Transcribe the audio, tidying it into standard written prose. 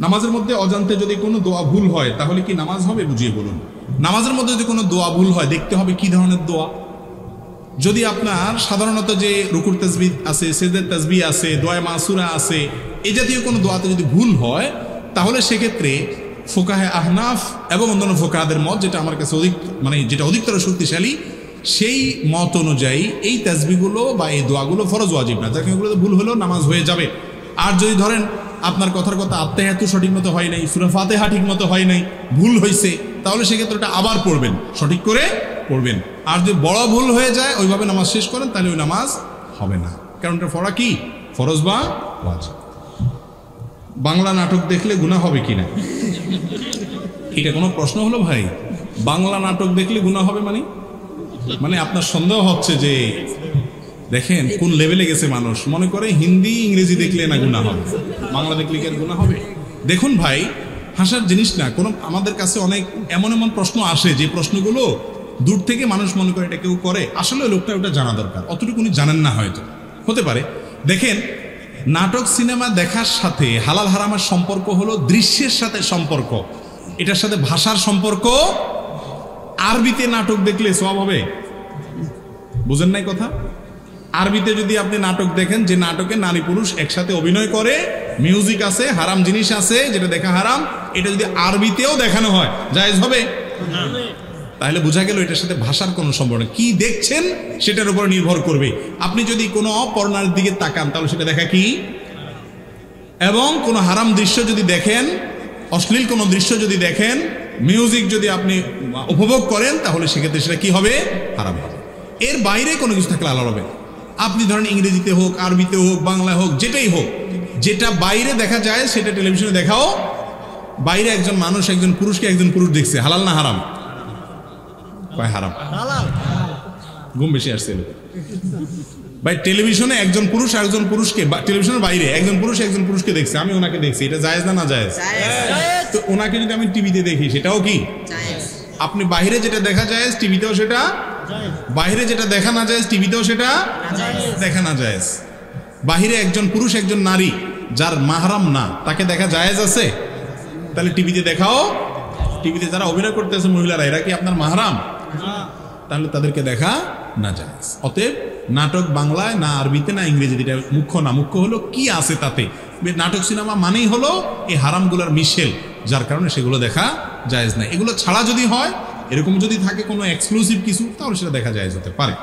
নামাজের মধ্যে অজান্তে যদি কোনো দোয়া ভুল হয় তাহলে কি নামাজ হবে? বুঝিয়ে বলুন। নামাজের মধ্যে যদি কোনো দোয়া ভুল হয় দেখতে হবে কি ধরনের দোয়া। যদি আপনার সাধারণত যে রুকুর তাসবিহ আছে, সিজদার তাসবিহ আছে, দোয়া মাসুরা আছে, এই জাতীয় কোনো দোয়াতে যদি ভুল হয় তাহলে সেক্ষেত্রে ফুকাহে আহনাফ এবং অন্যান্য ফুকাহাদের মত, যেটা আমার কাছে যেটা অধিকতর শক্তিশালী, সেই মত অনুযায়ী এই তাসবিহগুলো বা এই দোয়াগুলো ফরজ ওয়াজিব না, যাকে এগুলোতে ভুল হলেও নামাজ হয়ে যাবে। আর যদি ধরেন আপনার কথার কথা আত্মাহিয়াতু সঠিক মতো হয় নাই, সূরা ফাতিহা ঠিক মতো হয় নাই, ভুল হয়েছে, তাহলে সেক্ষেত্রে ওটা আবার পড়বেন, সঠিক করে পড়বেন। আর যদি বড় ভুল হয়ে যায় ওইভাবে নামাজ শেষ করেন তাহলে ওই নামাজ হবে না, কারণ এটা পড়া কি ফরজ বা ওয়াজিব। বাংলা নাটক দেখলে গুনাহ হবে কিনা, এটা কোনো প্রশ্ন হলো ভাই? বাংলা নাটক দেখলে গুনাহ হবে মানে আপনার সন্দেহ হচ্ছে যে দেখেন কোন লেভেলে গেছে মানুষ, মনে করে হিন্দি ইংরেজি দেখলে না গুনাহ হবে, বাংলা দেখলে কি আর গুনাহ হবে? দেখুন ভাই, হাসার জিনিস না। কোনো আমাদের কাছে অনেক এমন প্রশ্ন আসে যে প্রশ্নগুলো দূর থেকে মানুষ মনে করে এটা কেউ করে, আসলে লোকটা ওটা জানা দরকার, অতটুকু উনি জানেন না, হয়তো হতে পারে। দেখেন, নাটক সিনেমা দেখার সাথে হালাল হারামের সম্পর্ক হলো দৃশ্যের সাথে সম্পর্ক, এটার সাথে ভাষার সম্পর্ক। আরবিতে নাটক দেখলে সওয়াব হবে? বুঝেন নাই কথা? আরবিতে যদি আপনি নাটক দেখেন যে নাটকে নারী পুরুষ একসাথে অভিনয় করে, মিউজিক আছে, হারাম জিনিস আছে যেটা দেখা হারাম, এটা যদি আরবিতেও দেখানো হয় জায়েজ হবে? তাহলে বোঝা গেল এটার সাথে ভাষার কোনো সম্পর্ক নেই, কি দেখছেন সেটার উপর নির্ভর করবে। আপনি যদি কোনো অপর্ণার দিকে তাকান তাহলে সেটা দেখা কি, এবং কোনো হারাম দৃশ্য যদি দেখেন, অশ্লীল কোনো দৃশ্য যদি দেখেন, মিউজিক যদি আপনি উপভোগ করেন, তাহলে সেক্ষেত্রে সেটা কি হবে? হারাম হবে। এর বাইরে কোনো কিছু থাকলে আলাদা হবে। আপনি ধরেন ইংরেজিতে হোক, আরবিতে হোক, বাংলায় হোক, যেটাই হোক, যেটা বাইরে দেখা যায় সেটা টেলিভিশনে দেখাও। বাইরে একজন মানুষ একজন পুরুষকে একজন পুরুষ দেখছে, হালাল না হারাম? কয় হারাম। ঘুম বেশি আসছে ভাই। টেলিভিশনে একজন পুরুষ একজন পুরুষকে, টেলিভিশনের বাইরে একজন পুরুষ একজন পুরুষকে দেখছে, আমি ওনাকে দেখছি, এটা জায়েজ না না জায়েজ? তো ওনাকে যদি আমি টিভিতে দেখি সেটাও কি আপনি বাইরে যেটা দেখা যায় টিভিতেও সেটা, বাইরে যেটা দেখা না যায় টিভিতেও সেটা দেখা না যায়। বাহিরে একজন পুরুষ একজন নারী যার মাহরাম না তাকে দেখা জায়েজ আছে? তাহলে টিভিতে দেখাও। টিভিতে যারা অভিনয় করতেছে মহিলারা, এরা কি আপনার মাহরাম? তাহলে তাদেরকে দেখা না জায়েজ। অতএব নাটক বাংলায় না আরবিতে না ইংরেজিতে এটা মুখ্য না, মুখ্য হলো কি আছে তাতে। নাটক সিনেমা মানেই হলো এই হারামগুলোর মিশেল, যার কারণে সেগুলো দেখা জায়েজ নাই। এগুলো ছাড়া যদি হয়, এরকম যদি থাকে কোনো এক্সক্লুসিভ কিছু, তাহলে সেটা দেখা জায়েজ হতে পারে।